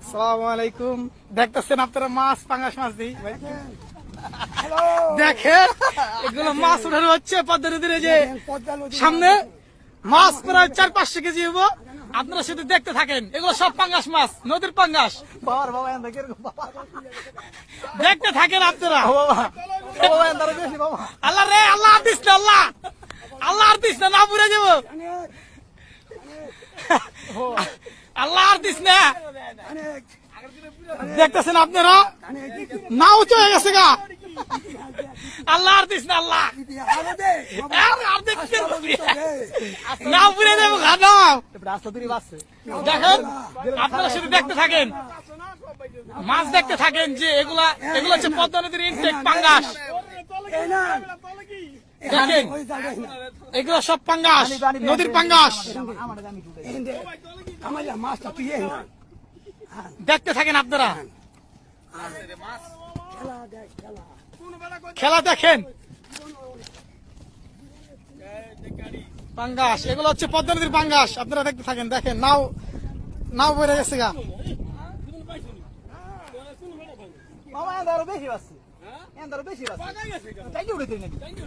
আসসালামু আলাইকুম। দেখতেছেন আপনারা মাছ, পাঙ্গাস মাছ দিই দেখেন, এগুলো মাছ উঠানো হচ্ছে পদ্মা নদীর। যে সামনে মাছ প্রায় 400-500 কেজি হবো। আপনারা শুধু দেখতে থাকেন, এগুলো সব পাঙ্গাস মাছ, নদীর পাঙ্গাস। দেখতে থাকেন আপনারা। আল্লাহ রে, আল্লাহ আর দিস না, আল্লাহ আল্লাহ আর দিস না, না পুড়ে যাবো। আল্লাহ আর দিস না। দেখতেছেন আপনারা, না উঁচু হয়ে গেছে গা। আল্লাহ আর দিস না, আল্লাহ আর দেখছেন না পুড়ে যাবো। দেখেন আপনারা শুধু দেখতে থাকেন, মাছ দেখতে থাকেন। যে এগুলো হচ্ছে পদ্মা নদীর ইনটেক পাঙ্গাস। দেখেন এগুলো সব পাঙ্গাস, নদীর পাঙ্গাস। দেখতে থাকেন আপনারা, খেলা দেখেন। পাঙ্গাস, এগুলো হচ্ছে পদ্মা নদীর পাঙ্গাস। আপনারা দেখতে থাকেন। দেখেন নাও বেড়ে গেছে গা।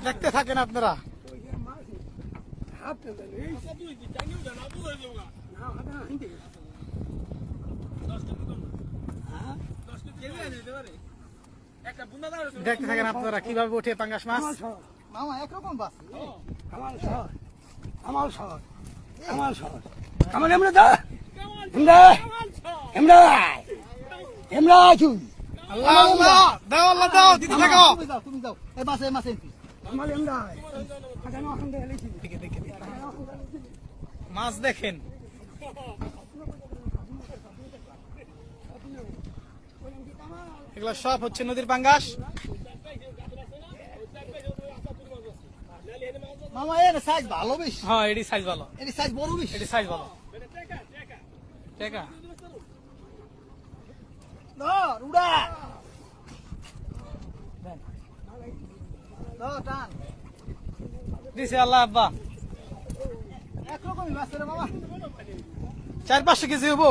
দেখতে থাকেন আপনারা। দেখতে থাকেন আপনারা কিভাবে ওঠে পাঙ্গাস মাছ। মামা একরকম বাস আল্লাহ আল্লাহ, দাও আল্লাহ দাও, দিতে থাকো। তুমি যাও এই মাসে মাসে মাছ দেখেন। এগুলো সব হচ্ছে নদীর পাঙ্গাস। মামা এর সাইজ ভালো বেশি। হ্যাঁ, এটি সাইজ ভালো, এর সাইজ বড় বেশি। এটি সাইজ ভালো। দেখা ধর উড়া ধর টান দিছে আল্লাহ আব্বা। একরকমই বাস রে মামা। 400-500 কেজি হবো।